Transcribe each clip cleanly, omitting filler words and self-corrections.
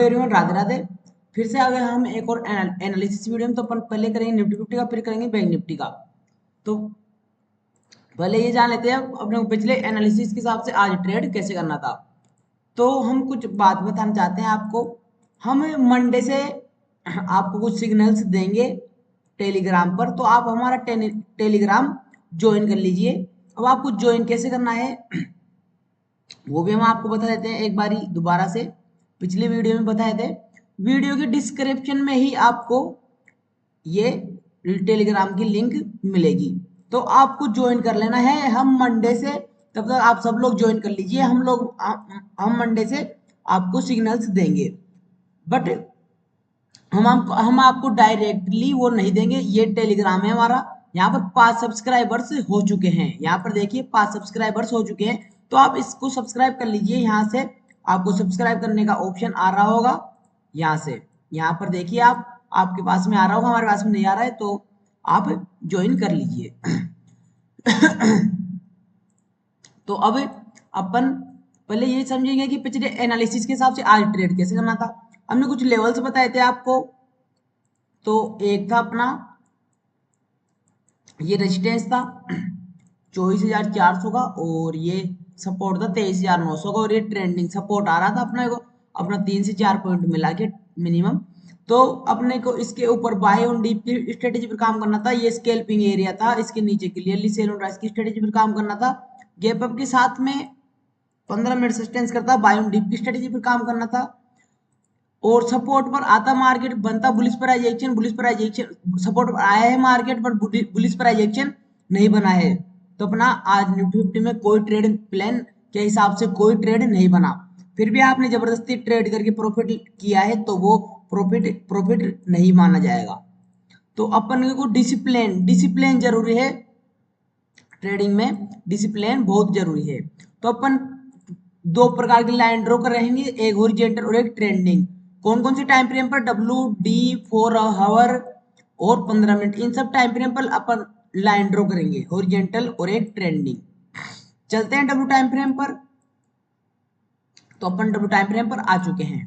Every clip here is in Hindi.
एवरीवन, राधे राधे। फिर से आ गए हम एक और एनालिसिस वीडियो में। तो अपन पहले करेंगे निफ्टी फिफ्टी का, फिर करेंगे बैंक निफ्टी का। तो पहले ये जान लेते हैं अपने को पिछले एनालिसिस के हिसाब से आज ट्रेड कैसे करना था। तो हम कुछ बात बताना चाहते हैं आपको। हम मंडे से आपको कुछ सिग्नल्स देंगे टेलीग्राम पर, तो आप हमारा टेलीग्राम ज्वाइन कर लीजिए। अब आपको ज्वाइन कैसे करना है वो भी हम आपको बता देते हैं एक बारी दोबारा से। पिछले वीडियो में बताए थे। वीडियो के डिस्क्रिप्शन में ही आपको ये टेलीग्राम की लिंक मिलेगी, तो आपको ज्वाइन कर लेना है। हम मंडे से, तब तक आप सब लोग ज्वाइन कर लीजिए। हम मंडे से आपको सिग्नल्स देंगे, बट हम आपको डायरेक्टली वो नहीं देंगे। ये टेलीग्राम है हमारा। यहाँ पर 5 सब्सक्राइबर्स हो चुके हैं। यहाँ पर देखिए 5 सब्सक्राइबर्स हो चुके हैं, तो आप इसको सब्सक्राइब कर लीजिए। यहाँ से आपको सब्सक्राइब करने का ऑप्शन आ रहा होगा। यहाँ से, यहाँ पर देखिए आप, आपके पास में आ रहा होगा, हमारे पास में नहीं आ रहा है, तो आप ज्वाइन कर लीजिए। तो अब अपन पहले ये समझेंगे कि पिछले एनालिसिस के हिसाब से आज ट्रेड कैसे करना था। हमने कुछ लेवल्स बताए थे आपको। तो एक था अपना ये रेजिस्टेंस था 24,400 का, और ये सपोर्ट था 23,900 का, और ये ट्रेंडिंग सपोर्ट आ रहा था अपने को, अपना 3 से 4 पॉइंट मिला के मिनिमम। तो अपने को इसके ऊपर बाय ऑन डीप की स्ट्रेटेजी पर काम करना था। ये स्केल्पिंग एरिया था, इसके नीचे क्लियरली सेल ऑन राइज की स्ट्रेटेजी पर काम करना था। गैप अप के साथ में 15 मिनट सस्टेंस करता, बाय ऑन डीप की स्ट्रेटेजी पर काम करना था। और सपोर्ट पर आता मार्केट, बनता बुलिश प्राइजेक्शन, बुलिश प्राइजेक्शन सपोर्ट पर आया है मार्केट पर, बुलिश प्राइजेक्शन नहीं बना है। तो अपना आज निफ्टी फिफ्टी में कोई ट्रेड प्लान के हिसाब से कोई ट्रेड नहीं बना। फिर भी आपने जबरदस्ती ट्रेड करके प्रॉफिट किया है, तो वो प्रॉफिट प्रॉफिट नहीं माना जाएगा। तो अपन को डिसिप्लिन डिसिप्लिन जरूरी है। ट्रेडिंग में डिसिप्लिन बहुत जरूरी है। तो अपन दो प्रकार की लाइन ड्रॉ कर रहेंगे, एक हॉरिजॉन्टल और एक ट्रेंडिंग। कौन कौन सी टाइम फ्रेम पर? डब्ल्यू डी 4 आवर और 15 मिनट, इन सब टाइम फ्रेम पर अपन लाइन ड्रॉ करेंगे, हॉरिजॉन्टल और एक ट्रेंडिंग। चलते हैं डब्ल्यू टाइम फ्रेम पर। तो अपन डब्ल्यू टाइम फ्रेम पर आ चुके हैं।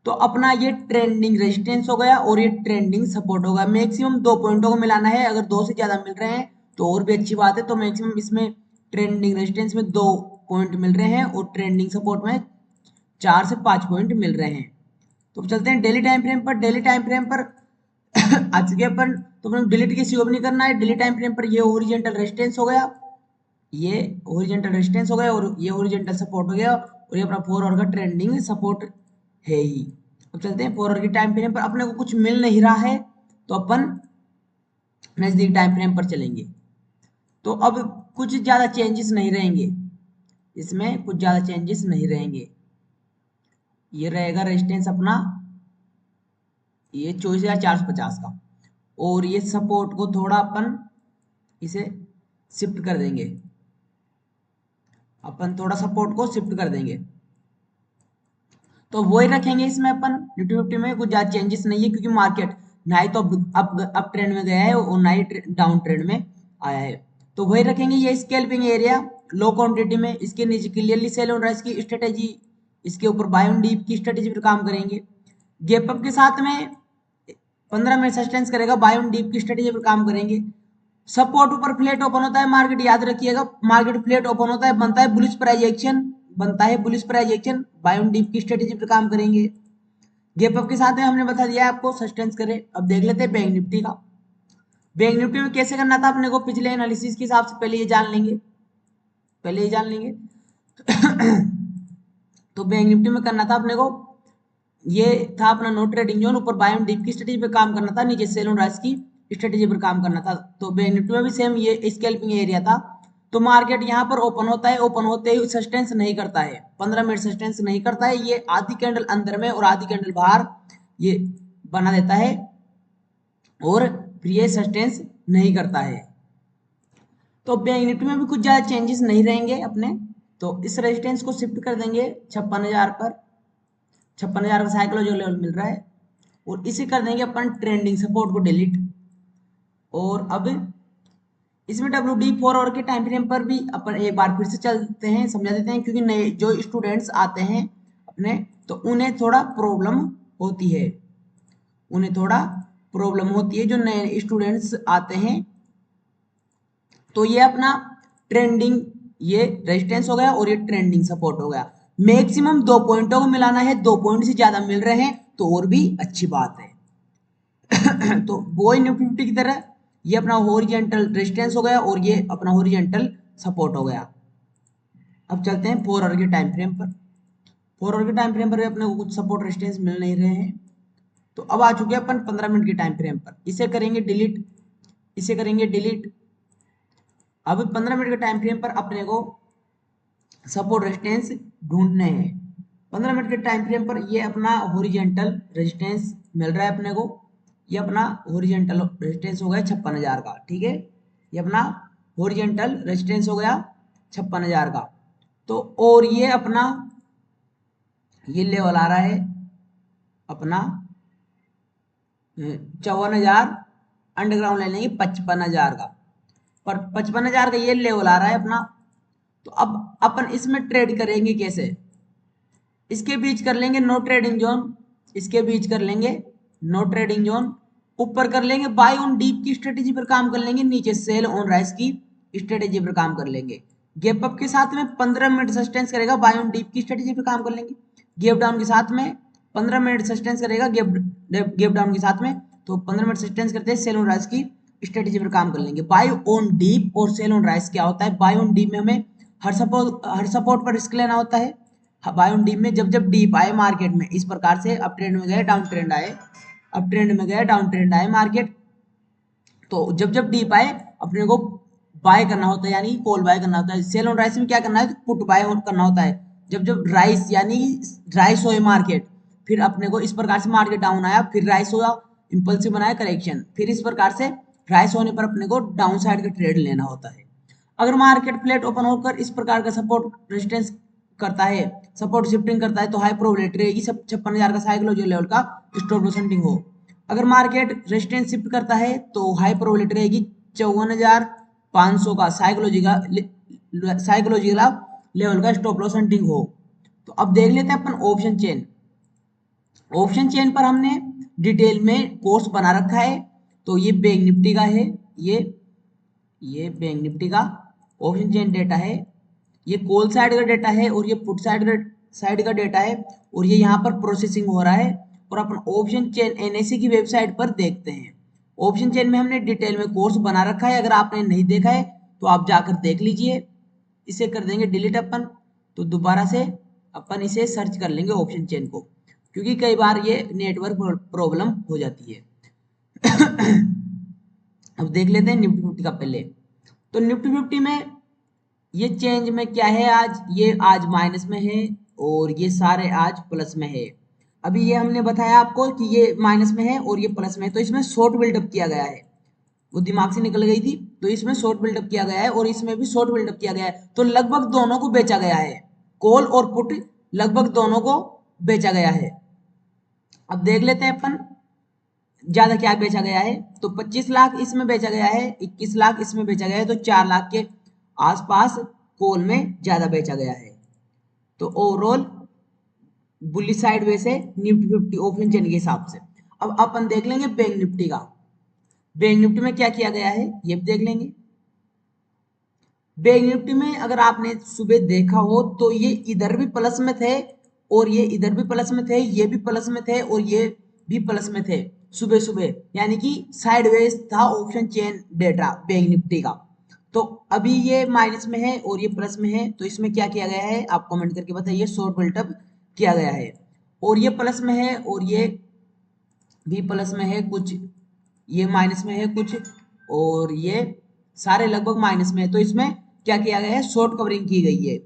तो अपना ये ट्रेंडिंग रेजिस्टेंस हो गया और ये ट्रेंडिंग सपोर्ट होगा। मैक्सिमम 2 पॉइंटों को मिलाना है। अगर 2 से ज्यादा मिल रहे हैं तो और भी अच्छी बात है। तो मैक्सिमम इसमें ट्रेंडिंग रेजिस्टेंस में 2 पॉइंट मिल रहे हैं और ट्रेंडिंग सपोर्ट में 4 से 5 पॉइंट मिल रहे हैं। तो चलते हैं डेली टाइम फ्रेम पर। डेली टाइम फ्रेम पर आ चुके अपन। तो अपन डिलीट किसी को भी नहीं करना है। डेली टाइम फ्रेम पर ये ओरिजेंटल रेजिस्टेंस हो गया, ये ओरिजेंटल रेजिस्टेंस हो गया, और ये ओरिजेंटल सपोर्ट हो गया, और ये अपना 4 आवर का ट्रेंडिंग सपोर्ट है ही। अब चलते हैं 4 आवर की टाइम फ्रेम पर। अपने को कुछ मिल नहीं रहा है, तो अपन नजदीक टाइम फ्रेम पर चलेंगे। तो अब कुछ ज्यादा चेंजेस नहीं रहेंगे इसमें, कुछ ज्यादा चेंजेस नहीं रहेंगे। ये रहेगा रेजिस्टेंस अपना, ये 24,450 का, और ये सपोर्ट को थोड़ा अपन इसे शिफ्ट कर देंगे। अपन थोड़ा सपोर्ट को शिफ्ट कर देंगे, तो वही रखेंगे इसमें अपन। निफ्टी फिफ्टी में कुछ ज्यादा चेंजेस नहीं है, क्योंकि मार्केट ना ही तो अप ट्रेंड में गया है और ना ही डाउन ट्रेंड में आया है। तो वही रखेंगे। ये स्कैल्पिंग एरिया लो क्वांटिटी में, इसके नीचे क्लियरली सेल ऑन राइज की स्ट्रेटेजी, इसके ऊपर बाय ऑन डीप की स्ट्रेटेजी पर काम करेंगे। गैप अप के साथ में 15 मिनट सस्टेंस करेगा, बाय ऑन डीप की स्ट्रेटेजी पर काम करेंगे। सपोर्ट ऊपर फ्लैट ओपन होता है मार्केट, याद रखिएगा। मार्केट फ्लैट ओपन होता है, बनता है बुलिश प्राइस एक्शन, बनता है bullish price action, buy on dip की स्ट्रेटेजी पर काम करेंगे। गैप अप के साथ में हमने बता दिया आपको सस्टेंस करें। अब देख लेते हैं बैंक निफ्टी का। बैंक निफ्टी में कैसे करना था अपने को पिछले एनालिसिस के हिसाब से पहले ये जान लेंगे, पहले ये जान लेंगे। तो बैंक निफ्टी में करना था अपने को, ये था अपना नो ट्रेडिंग जोन, ऊपर बाय ऑन डिप की स्ट्रेटेजी पे काम करना था, नीचे सेल ऑन राइज की स्ट्रेटेजी पर काम करना था। तो बैंक निफ्टी में भी सेम ये स्कैल्पिंग एरिया था। तो मार्केट यहाँ पर ओपन होता है, ओपन होते ही सस्टेंस नहीं करता है, 15 मिनट सस्टेंस नहीं करता है। ये आधी कैंडल अंदर में और आधी कैंडल बाहर ये बना देता है, और फिर ये सस्टेंस नहीं करता है। तो बैंक निफ्टी में भी कुछ ज्यादा चेंजेस नहीं रहेंगे अपने। तो इस रेजिस्टेंस को शिफ्ट कर देंगे 56,000 पर, 56,000 का साइकोलॉजिकल लेवल मिल रहा है, और इसे कर देंगे अपन ट्रेंडिंग सपोर्ट को डिलीट। और अब इसमें डब्ल्यू डी 4 आवर के टाइम फ्रेम पर भी अपन एक बार फिर से चलते हैं, समझा देते हैं, क्योंकि नए जो स्टूडेंट्स आते हैं अपने तो उन्हें थोड़ा प्रॉब्लम होती है, उन्हें थोड़ा प्रॉब्लम होती है जो नए स्टूडेंट्स आते हैं। तो ये अपना ट्रेंडिंग, ये रेजिस्टेंस हो गया और ये ट्रेंडिंग सपोर्ट हो गया। मैक्सिमम 2 पॉइंटों को मिलाना है, 2 पॉइंट से ज्यादा मिल रहे हैं तो और भी अच्छी बात है। तो बोई निफ्टी 50 की तरह ये अपना हॉरिजॉन्टल रेजिस्टेंस हो गया और ये अपना हॉरिजॉन्टल सपोर्ट हो गया। अब चलते हैं 4 आवर के टाइम फ्रेम पर। 4 आवर के टाइम फ्रेम पर अपने को कुछ सपोर्ट रेजिस्टेंस मिल नहीं रहे हैं। तो अब आ चुके हैं अपन 15 मिनट के टाइम फ्रेम पर। इसे करेंगे डिलीट, इसे करेंगे डिलीट। अब 15 मिनट के टाइम फ्रेम पर अपने को सपोर्ट रेजिस्टेंस ढूंढने हैं। 15 मिनट के टाइम फ्रेम पर ये अपना हॉरिजॉन्टल रेजिस्टेंस मिल रहा है अपने को। ये अपना हॉरिजॉन्टल रेजिस्टेंस हो गया 56,000 का, ठीक है। ये अपना हॉरिजॉन्टल रेजिस्टेंस हो गया 56,000 का। तो और ये अपना ये लेवल आ रहा है अपना 54,000, अंडरग्राउंड ले लेंगे 55,000 का, पर 55,000 का ये लेवल आ रहा है अपना। तो अब अपन इसमें ट्रेड करेंगे कैसे? इसके बीच कर लेंगे नो ट्रेडिंग जोन, इसके बीच कर लेंगे नो ट्रेडिंग जोन। ऊपर कर लेंगे बाय ऑन डीप की स्ट्रेटेजी पर काम कर लेंगे, नीचे सेल ऑन राइज की स्ट्रेटेजी पर काम कर लेंगे। गैप अप के साथ में 15 मिनट सस्टेंस करेगा, बाय ऑन डीप की स्ट्रेटेजी पर काम कर लेंगे। गैप डाउन के साथ में 15 मिनट सस्टेंस करेगा, गैप डाउन के साथ में, तो 15 मिनट सस्टेंस करते हैं, सेल ऑन राइज की स्ट्रेटेजी पर काम कर लेंगे। बाय ऑन डीप और सेल ऑन राइज क्या होता है? बाय ऑन डीप में हमें हर सपोर्ट पर रिस्क लेना होता है। बाय ऑन डीप में जब जब डीप आए मार्केट में, इस प्रकार से अप ट्रेंड में गए डाउन ट्रेंड आए, अप ट्रेंड में गए डाउन ट्रेंड आए मार्केट, तो जब जब डीप आए अपने को बाय करना होता है, यानी कॉल बाय करना होता है। सेल ऑन राइस में क्या करना है? पुट बाय करना होता है। जब जब राइस यानी राइस होए मार्केट, फिर अपने को इस प्रकार से मार्केट डाउन आया, फिर राइस हुआ, इंपल्सिव बनाया करेक्शन, फिर इस प्रकार से राइस होने पर अपने को डाउन साइड का ट्रेड लेना होता है। अगर मार्केट फ्लैट ओपन होकर इस प्रकार का सपोर्ट रेजिस्टेंस करता है, सपोर्ट शिफ्टिंग करता है, तो हाई प्रोबेबिलिटी रहेगी सब 56,000 का साइकोलॉजिकल लेवल का स्टॉप लॉस हंटिंग हो। अगर मार्केट रेजिस्टेंस शिफ्ट करता है तो हाई प्रोबेबिलिटी रहेगी 54,500 का साइकोलॉजिकल लेवल का स्टॉप लॉस हंटिंग हो। तो अब देख लेते हैं अपन ऑप्शन चेन। ऑप्शन चेन पर हमने डिटेल में कोर्स बना रखा है। तो ये बैंक निफ्टी का है, ये बैंक निफ्टी का ऑप्शन चेन डेटा है। ये कॉल साइड का डेटा है और ये पुट साइड का डेटा है, और ये यहाँ पर प्रोसेसिंग हो रहा है। और अपन ऑप्शन चेन एनएससी की वेबसाइट पर देखते हैं। ऑप्शन चेन में हमने डिटेल में कोर्स बना रखा है, अगर आपने नहीं देखा है तो आप जाकर देख लीजिए। इसे कर देंगे डिलीट अपन, तो दोबारा से अपन इसे सर्च कर लेंगे ऑप्शन चेन को, क्योंकि कई बार ये नेटवर्क प्रॉब्लम हो जाती है। अब देख लेते हैं निफ्टी 50 का पहले। तो निफ्टी 50 में ये चेंज में क्या है? आज ये आज माइनस में है और ये सारे आज प्लस में है। अभी ये हमने बताया आपको कि ये माइनस में है और ये प्लस में है, तो इसमें शॉर्ट बिल्डअप किया गया है, वो दिमाग से निकल गई थी, तो इसमें शॉर्ट बिल्डअप किया गया है और इसमें भी शॉर्ट बिल्डअप किया गया है। तो लगभग दोनों को बेचा गया है, कॉल और पुट लगभग दोनों को बेचा गया है। अब देख लेते हैं अपन ज्यादा क्या बेचा गया है। तो 25 लाख इसमें बेचा गया है, 21 लाख इसमें बेचा गया है, तो 4 लाख के आसपास कॉल में ज्यादा बेचा गया है। तो ओवरऑल बुलिश साइड वे से निफ्टी 50 ओपन चेन के हिसाब से। अब अपन देख लेंगे बैंक निफ्टी का। बैंक निफ्टी में क्या किया गया है ये भी देख लेंगे। बैंक निफ्टी में अगर आपने सुबह देखा हो तो ये इधर भी प्लस में थे और ये इधर भी प्लस में थे, ये भी प्लस में थे और ये भी प्लस में थे सुबह सुबह, यानी कि साइडवेज था option chain data bank Nifty का। तो अभी ये माइनस में है और ये प्लस में है, तो इसमें क्या किया गया है आप कमेंट करके बताइए। शॉर्ट बिल्टअप किया गया है और ये प्लस में है और ये भी प्लस में है कुछ, ये माइनस में है कुछ और ये सारे लगभग माइनस में है। तो इसमें क्या किया गया है? शॉर्ट कवरिंग की गई है,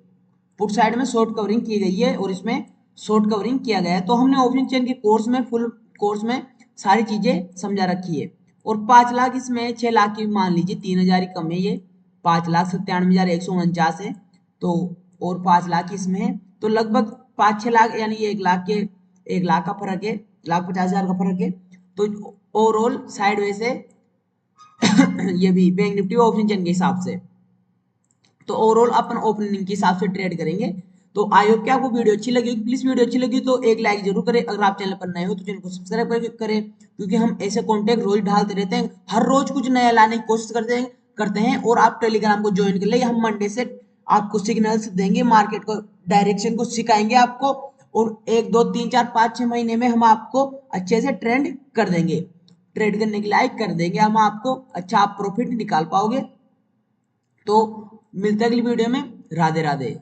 पुट साइड में शॉर्ट कवरिंग की गई है और इसमें शॉर्ट कवरिंग किया गया है। तो हमने ऑप्शन चेन के कोर्स में फुल कोर्स में सारी चीजें समझा रखी है। और 5 लाख इसमें 6 लाख की मान लीजिए 3,000 ही कम है, ये 5,97,149 है। तो और 5 लाख इसमें है, तो लगभग 5-6 लाख यानी 1 लाख के 1 लाख का फर्क है, 1,50,000 का फर्क है। तो ओवरऑल साइड वे से ये भी बैंक निफ्टी ऑप्शन चेन के हिसाब से। तो ओवरऑल अपन ओपनिंग के हिसाब से ट्रेड करेंगे। तो आई होप कि आपको वीडियो अच्छी लगी होगी। प्लीज वीडियो अच्छी लगी तो एक लाइक जरूर करें। अगर आप चैनल पर नए हो तो चैनल को सब्सक्राइब करें, क्योंकि हम ऐसे कंटेंट रोज डालते रहते हैं, हर रोज कुछ नया लाने की कोशिश करते हैं। और आप टेलीग्राम को ज्वाइन कर ले, हम मंडे से आपको सिग्नल्स देंगे, मार्केट को डायरेक्शन को सिखाएंगे आपको, और 1 2 3 4 5 6 महीने में हम आपको अच्छे से ट्रेंड कर देंगे, ट्रेड करने के लायक कर देंगे हम आपको, अच्छा आप प्रॉफिट निकाल पाओगे। तो मिलते हैं अगली वीडियो में। राधे राधे।